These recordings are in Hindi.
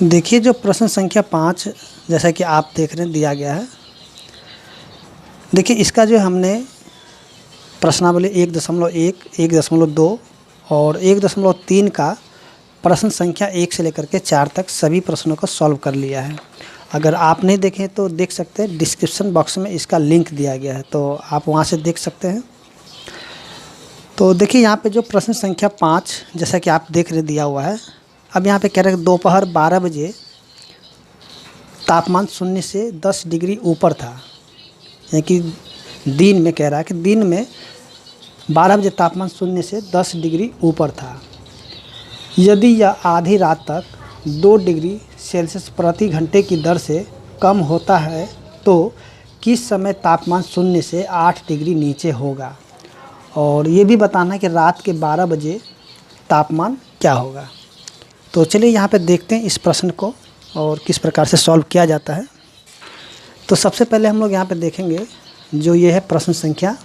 देखिए जो प्रश्न संख्या 5 जैसा कि आप देख रहे हैं दिया गया है। देखिए इसका जो हमने प्रश्नावली 1.1, 1.2 और 1.3 का प्रश्न संख्या 1 से लेकर के 4 तक सभी प्रश्नों को सॉल्व कर लिया है। अगर आप नहीं देखें तो देख सकते हैं, डिस्क्रिप्शन बॉक्स में इसका लिंक दिया गया है, तो आप वहाँ से देख सकते हैं। तो देखिए यहाँ पे जो प्रश्न संख्या 5 जैसा कि आप देख रहे दिया हुआ है। अब यहाँ पे कह रहे हैं दोपहर 12 बजे तापमान 0 से 10 डिग्री ऊपर था, यानी कि दिन में कह रहा है कि दिन में 12 बजे तापमान 0 से 10 डिग्री ऊपर था। यदि यह आधी रात तक 2 डिग्री सेल्सियस प्रति घंटे की दर से कम होता है तो किस समय तापमान 0 से 8 डिग्री नीचे होगा, और ये भी बताना है कि रात के 12 बजे तापमान क्या होगा। तो चलिए यहाँ पे देखते हैं इस प्रश्न को और किस प्रकार से सॉल्व किया जाता है। तो सबसे पहले हम लोग यहाँ पे देखेंगे जो ये है प्रश्न संख्या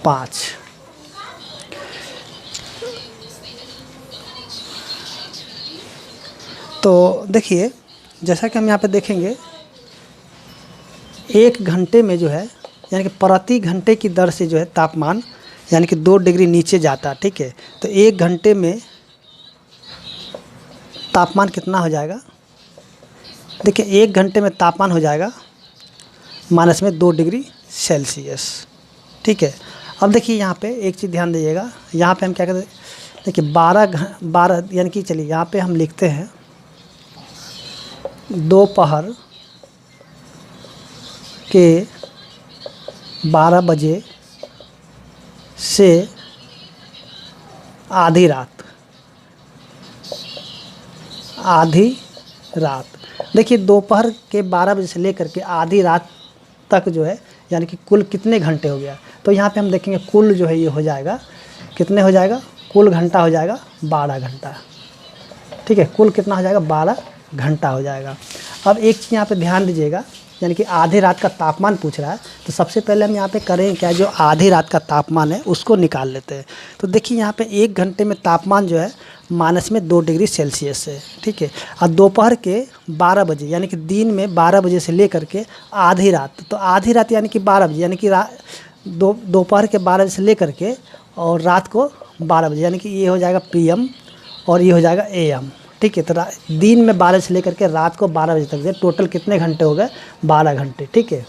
5। तो देखिए जैसा कि हम यहाँ पे देखेंगे 1 घंटे में जो है यानी कि प्रति घंटे की दर से जो है तापमान यानी कि 2 डिग्री नीचे जाता है। ठीक है, तो 1 घंटे में तापमान कितना हो जाएगा। देखिए 1 घंटे में तापमान हो जाएगा माइनस में 2 डिग्री सेल्सियस। ठीक है, अब देखिए यहाँ पे एक चीज़ ध्यान दीजिएगा, यहाँ पे हम क्या कहते हैं, देखिए 12 यानी कि चलिए यहाँ पे हम लिखते हैं दोपहर के 12 बजे से आधी रात। देखिए दोपहर के 12 बजे से लेकर के आधी रात तक जो है यानी कि कुल कितने घंटे हो गया। तो यहाँ पे हम देखेंगे कुल जो है ये हो जाएगा, कितने हो जाएगा, कुल घंटा हो जाएगा 12 घंटा। ठीक है, कुल कितना हो जाएगा, 12 घंटा हो जाएगा। अब एक चीज़ यहाँ पे ध्यान दीजिएगा, यानी कि आधी रात का तापमान पूछ रहा है, तो सबसे पहले हम यहाँ पे करें क्या, जो आधी रात का तापमान है उसको निकाल लेते हैं। तो देखिए यहाँ पे 1 घंटे में तापमान जो है माइनस में 2 डिग्री सेल्सियस है। ठीक है, और दोपहर के 12 बजे यानी कि दिन में 12 बजे से लेकर के आधी रात, तो आधी रात यानी कि 12 बजे यानी कि दोपहर के 12 बजे से लेकर के और रात को 12 बजे यानी कि ये हो जाएगा PM और ये हो जाएगा AM। ठीक है, तो दिन में 12 से लेकर के रात को 12 बजे तक टोटल कितने घंटे हो गए, 12 घंटे। ठीक है,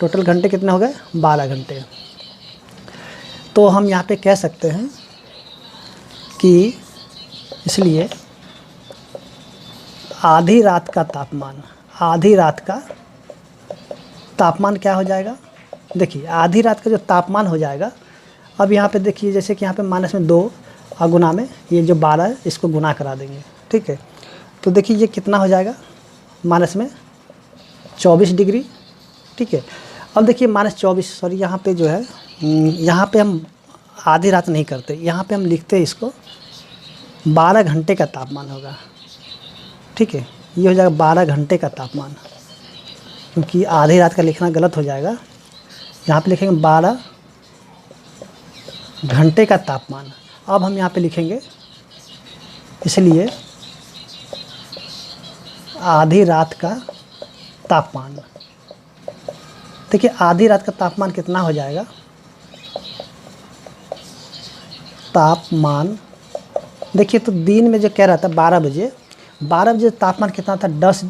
टोटल घंटे कितने हो गए, 12 घंटे। तो हम यहाँ पे कह सकते हैं कि इसलिए आधी रात का तापमान क्या हो जाएगा। देखिए आधी रात का जो तापमान हो जाएगा, अब यहाँ पे देखिए जैसे कि यहाँ पे माइनस में 2 और गुना में ये जो 12 है इसको गुना करा देंगे। ठीक है, तो देखिए ये कितना हो जाएगा, माइनस में 24 डिग्री। ठीक है, अब देखिए -24 सॉरी यहाँ पे जो है, यहाँ पे हम आधी रात नहीं करते, यहाँ पे हम लिखते हैं इसको 12 घंटे का तापमान होगा। ठीक है, ये हो जाएगा 12 घंटे का तापमान, क्योंकि आधी रात का लिखना गलत हो जाएगा। यहाँ पे लिखेंगे 12 घंटे का तापमान। अब हम यहाँ पे लिखेंगे इसलिए आधी रात का तापमान। देखिए आधी रात का तापमान कितना हो जाएगा, तापमान देखिए तो दिन में जो कह रहा था 12 बजे तापमान कितना था, 10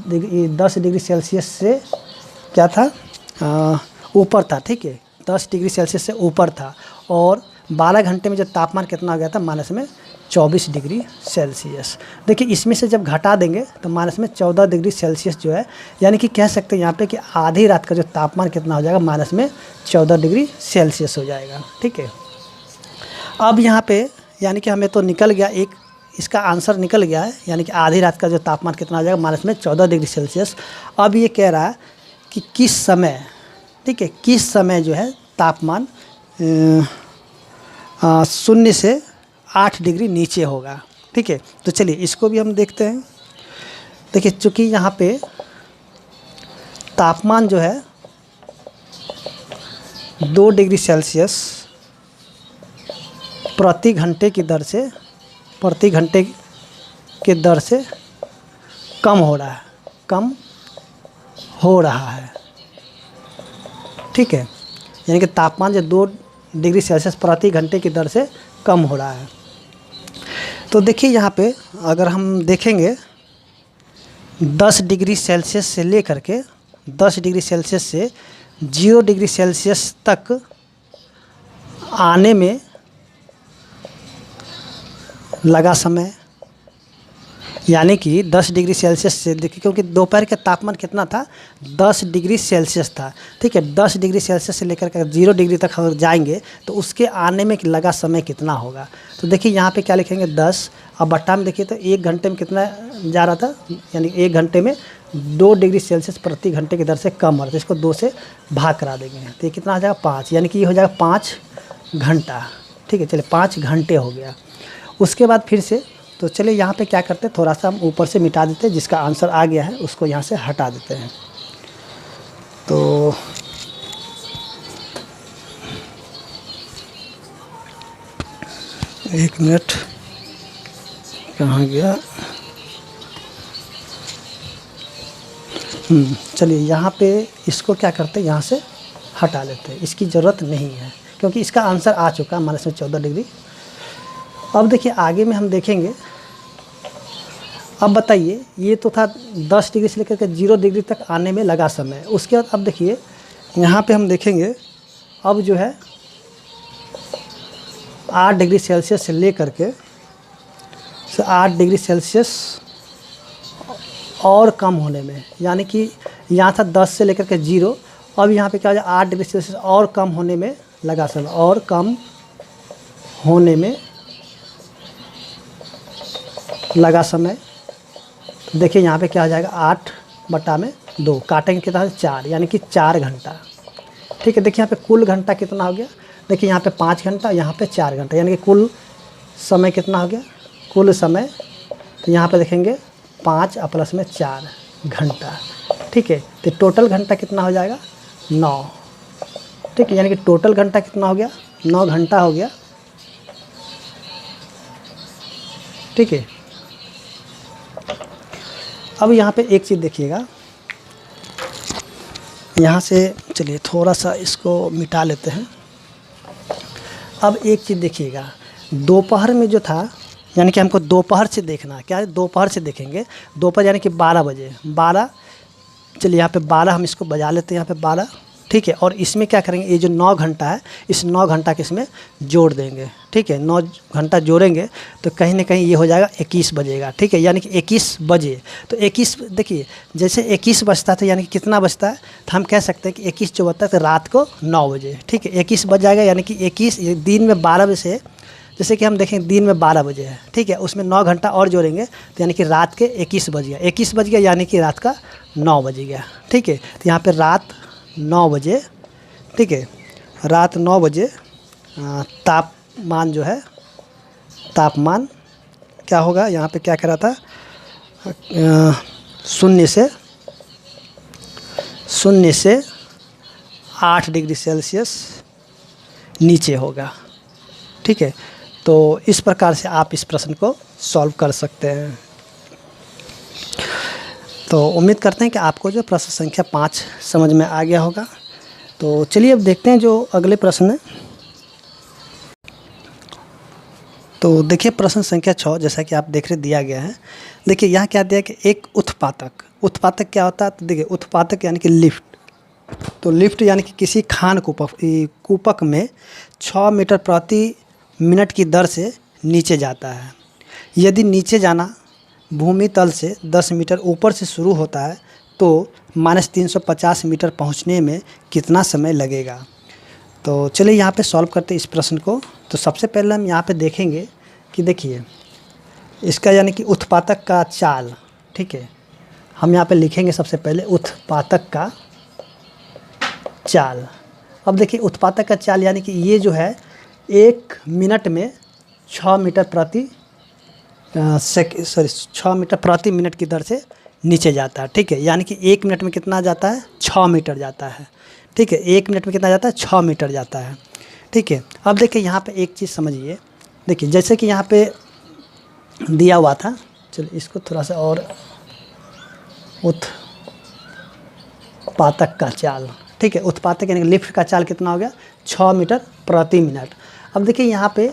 डिग्री सेल्सियस से क्या था, ऊपर था। ठीक है, 10 डिग्री सेल्सियस से ऊपर था, और 12 घंटे में जो तापमान कितना हो गया था, माइनस में 24 डिग्री सेल्सियस। देखिए इसमें से जब घटा देंगे तो माइनस में 14 डिग्री सेल्सियस जो है, यानी कि कह सकते हैं यहाँ पे कि आधी रात का जो तापमान कितना हो जाएगा, माइनस में 14 डिग्री सेल्सियस हो जाएगा। ठीक है, अब यहाँ पे यानी कि हमें तो निकल गया, एक इसका आंसर निकल गया है, यानी कि आधी रात का जो तापमान कितना हो जाएगा, माइनस में 14 डिग्री सेल्सियस। अब ये कह रहा है कि किस समय, ठीक है, किस समय जो है तापमान 0 से 8 डिग्री नीचे होगा। ठीक है, तो चलिए इसको भी हम देखते हैं। देखिए चूँकि यहाँ पे तापमान जो है 2 डिग्री सेल्सियस प्रति घंटे की दर से कम हो रहा है, कम हो रहा है, ठीक है। यानी कि तापमान जो 2 डिग्री सेल्सियस प्रति घंटे की दर से कम हो रहा है। तो देखिए यहाँ पे अगर हम देखेंगे 10 डिग्री सेल्सियस से लेकर के 10 डिग्री सेल्सियस से 0 डिग्री सेल्सियस तक आने में लगा समय, यानी कि 10 डिग्री सेल्सियस से देखिए, क्योंकि दोपहर का तापमान कितना था, 10 डिग्री सेल्सियस था, ठीक है। 10 डिग्री सेल्सियस से लेकर के 0 डिग्री तक अगर जाएंगे तो उसके आने में लगा समय कितना होगा। तो देखिए यहाँ पे क्या लिखेंगे 10, अब बट्टा में देखिए तो 1 घंटे में कितना जा रहा था, यानी 1 घंटे में 2 डिग्री सेल्सियस प्रति घंटे की दर से कम हो रहा था। इसको 2 से भाग करा देंगे तो ये कितना आ जाएगा 5, यानी कि ये हो जाएगा 5 घंटा, ठीक है। चलिए 5 घंटे हो गया। उसके बाद फिर से तो चलिए यहाँ पे क्या करते हैं, थोड़ा सा हम ऊपर से मिटा देते हैं, जिसका आंसर आ गया है उसको यहाँ से हटा देते हैं। तो एक मिनट, कहाँ गया, चलिए यहाँ पे इसको क्या करते हैं, यहाँ से हटा लेते हैं, इसकी ज़रूरत नहीं है क्योंकि इसका आंसर आ चुका है -14 डिग्री। अब देखिए आगे में हम देखेंगे, अब बताइए ये तो था 10 डिग्री से लेकर के 0 डिग्री तक आने में लगा समय। उसके बाद अब देखिए यहाँ पे हम देखेंगे अब जो है 8 डिग्री सेल्सियस से लेकर के 8 डिग्री सेल्सियस और कम होने में, यानी कि यहाँ था 10 से लेकर के 0, अब यहाँ पे क्या हो जाए 8 डिग्री सेल्सियस और कम होने में लगा समय, और कम होने में लगा समय। देखिए यहाँ पे क्या हो जाएगा 8/2, काटेंगे कितना 4, यानी कि 4 घंटा, ठीक है। देखिए यहाँ पे कुल घंटा कितना हो गया, देखिए यहाँ पे 5 घंटा, यहाँ पे 4 घंटा, यानी कि कुल समय कितना हो गया, कुल समय तो यहाँ पे देखेंगे 5 प्लस में 4 घंटा, ठीक है। तो टोटल घंटा कितना हो जाएगा 9, ठीक है। यानी कि टोटल घंटा कितना हो गया 9 घंटा हो गया, ठीक है। अब यहाँ पे एक चीज़ देखिएगा, यहाँ से चलिए थोड़ा सा इसको मिटा लेते हैं। अब एक चीज़ देखिएगा, दोपहर में जो था, यानी कि हमको दोपहर से देखना है, क्या है दोपहर से देखेंगे, दोपहर यानी कि 12 बजे, 12, चलिए यहाँ पे 12 हम इसको बजा लेते हैं, यहाँ पे 12, ठीक है। और इसमें क्या करेंगे, ये जो 9 घंटा है, इस 9 घंटा के इसमें जोड़ देंगे, ठीक है। 9 घंटा जोड़ेंगे तो कहीं ना कहीं ये हो जाएगा 21 बजेगा, ठीक है। यानी कि 21 बजे, तो 21 देखिए जैसे 21 बजता था, यानी कि कितना बजता है, तो हम कह सकते हैं कि 21 जो बजता है तो रात को 9 बजे, ठीक है। 21 बज जाएगा, यानी कि 21 दिन में 12 बजे से, जैसे कि हम देखें दिन में 12 बजे है, ठीक है, उसमें 9 घंटा और जोड़ेंगे तो यानी कि रात के 21 बज गया, 21 बज गया यानी कि रात का 9 बज गया, ठीक है। तो यहाँ पे रात 9 बजे, ठीक है, रात 9 बजे तापमान जो है, तापमान क्या होगा, यहाँ पे क्या करा था, 0 से 8 डिग्री सेल्सियस नीचे होगा, ठीक है। तो इस प्रकार से आप इस प्रश्न को सॉल्व कर सकते हैं। तो उम्मीद करते हैं कि आपको जो प्रश्न संख्या 5 समझ में आ गया होगा। तो चलिए अब देखते हैं जो अगले प्रश्न है। तो देखिए प्रश्न संख्या 6, जैसा कि आप देख रहे दिया गया है। देखिए यहाँ क्या दिया कि एक उत्पादक, उत्पादक क्या होता है, तो देखिए उत्पादक यानी कि लिफ्ट, तो लिफ्ट यानी कि किसी खान कूपक में 6 मीटर प्रति मिनट की दर से नीचे जाता है। यदि नीचे जाना भूमि तल से 10 मीटर ऊपर से शुरू होता है तो -350 मीटर पहुंचने में कितना समय लगेगा। तो चलिए यहाँ पे सॉल्व करते हैं इस प्रश्न को। तो सबसे पहले हम यहाँ पे देखेंगे कि देखिए इसका यानी कि उत्पादक का चाल, ठीक है, हम यहाँ पे लिखेंगे सबसे पहले उत्पादक का चाल। अब देखिए उत्पादक का चाल यानी कि ये जो है 1 मिनट में 6 मीटर प्रति 6 मीटर प्रति मिनट की दर से नीचे जाता है, ठीक है। यानी कि 1 मिनट में कितना जाता है, 6 मीटर जाता है, ठीक है। 1 मिनट में कितना जाता है, 6 मीटर जाता है, ठीक है। अब देखिए यहाँ पे एक चीज़ समझिए, देखिए जैसे कि यहाँ पे दिया हुआ था, चलिए इसको थोड़ा सा और उत्पातक का चाल, ठीक है। उत्पातक यानी कि लिफ्ट का चाल कितना हो गया, 6 मीटर प्रति मिनट। अब देखिए यहाँ पे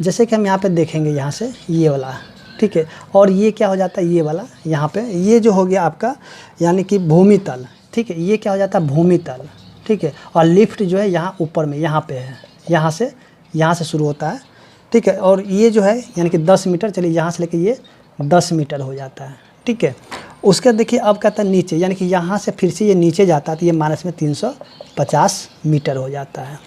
जैसे कि हम यहाँ पे देखेंगे यहाँ से ये वाला, ठीक है, और ये क्या हो जाता है, ये वाला यहाँ पे ये जो हो गया आपका यानी कि भूमि तल, ठीक है, ये क्या हो जाता है भूमि तल, ठीक है। और लिफ्ट जो है यहाँ ऊपर में यहाँ पे है, यहाँ से शुरू होता है, ठीक है। और ये जो है यानी कि 10 मीटर, चलिए यहाँ से लेके ये 10 मीटर हो जाता है, ठीक है। उसके देखिए अब कहता है नीचे, यानी कि यहाँ से फिर से ये नीचे जाता है तो ये माइनस में 350 मीटर हो जाता है,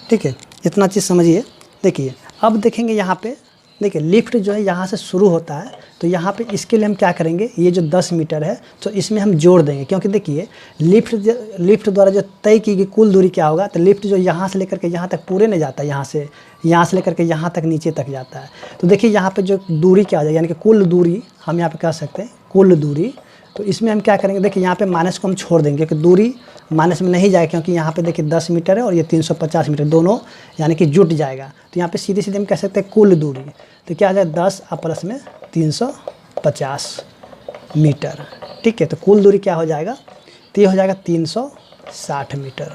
ठीक है। इतना चीज़ समझिए। देखिए अब देखेंगे यहाँ पे, देखिए लिफ्ट जो है यहाँ से शुरू होता है, तो यहाँ पे इसके लिए हम क्या करेंगे, ये जो 10 मीटर है तो इसमें हम जोड़ देंगे, क्योंकि देखिए लिफ्ट द्वारा जो तय की गई कुल दूरी क्या होगा, तो लिफ्ट जो यहाँ से लेकर के यहाँ तक पूरे नहीं जाता, यहाँ से लेकर के यहाँ तक नीचे तक जाता है। तो देखिए यहाँ पे जो दूरी क्या आ जाएगी, यानी कि कुल दूरी हम यहाँ पे कह सकते हैं कुल दूरी। तो इसमें हम क्या करेंगे, देखिए यहाँ पे माइनस को हम छोड़ देंगे क्योंकि दूरी माइनस में नहीं जाएगा, क्योंकि यहाँ पे देखिए 10 मीटर है और ये 350 मीटर दोनों यानी कि जुट जाएगा। तो यहाँ पे सीधे सीधे हम कह सकते हैं कुल दूरी, तो क्या आ जाए 10 और प्लस में 350 मीटर, ठीक है। तो कुल दूरी क्या हो जाएगा, तो ये हो जाएगा 360 मीटर,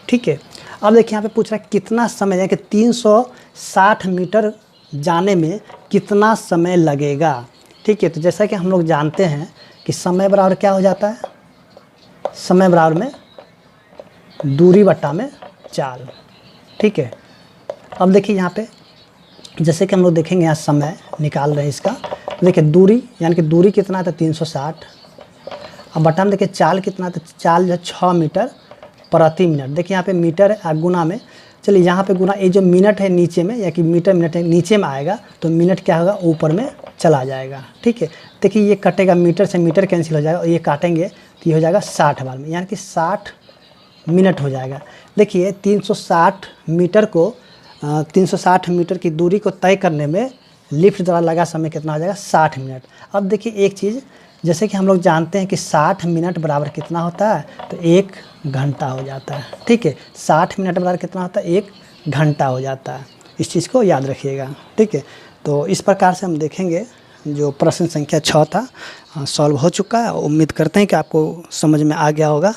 ठीक है। अब देखिए यहाँ पे पूछ रहा है कितना समय, यानी कि 360 मीटर जाने में कितना समय लगेगा, ठीक है। तो जैसा कि हम लोग जानते हैं कि समय बराबर क्या हो जाता है, समय बराबर में दूरी बट्टा में चाल, ठीक है। अब देखिए यहाँ पे जैसे कि हम लोग देखेंगे यहाँ समय निकाल रहे हैं इसका, तो देखिए दूरी यानी कि दूरी कितना था 360, अब बट्टा में देखिए चाल कितना, तो चाल जो 6 मीटर प्रति मिनट। देखिए यहाँ पे मीटर है गुना में, चलिए यहाँ पे गुना, ये जो मिनट है नीचे में या कि मीटर मिनट है नीचे में आएगा, तो मिनट क्या होगा ऊपर में चला जाएगा, ठीक है। देखिए ये कटेगा, मीटर से मीटर कैंसिल हो जाएगा और ये काटेंगे तो ये हो जाएगा 60 बार में, यानी कि 60 मिनट हो जाएगा। देखिए 360 मीटर की दूरी को तय करने में लिफ्ट द्वारा लगा समय कितना हो जाएगा, 60 मिनट। अब देखिए एक चीज़, जैसे कि हम लोग जानते हैं कि 60 मिनट बराबर कितना होता है, तो 1 घंटा हो जाता है, ठीक है। 60 मिनट बराबर कितना होता है, 1 घंटा हो जाता है। इस चीज़ को याद रखिएगा, ठीक है। तो इस प्रकार से हम देखेंगे जो प्रश्न संख्या 6 था सॉल्व हो चुका है। उम्मीद करते हैं कि आपको समझ में आ गया होगा।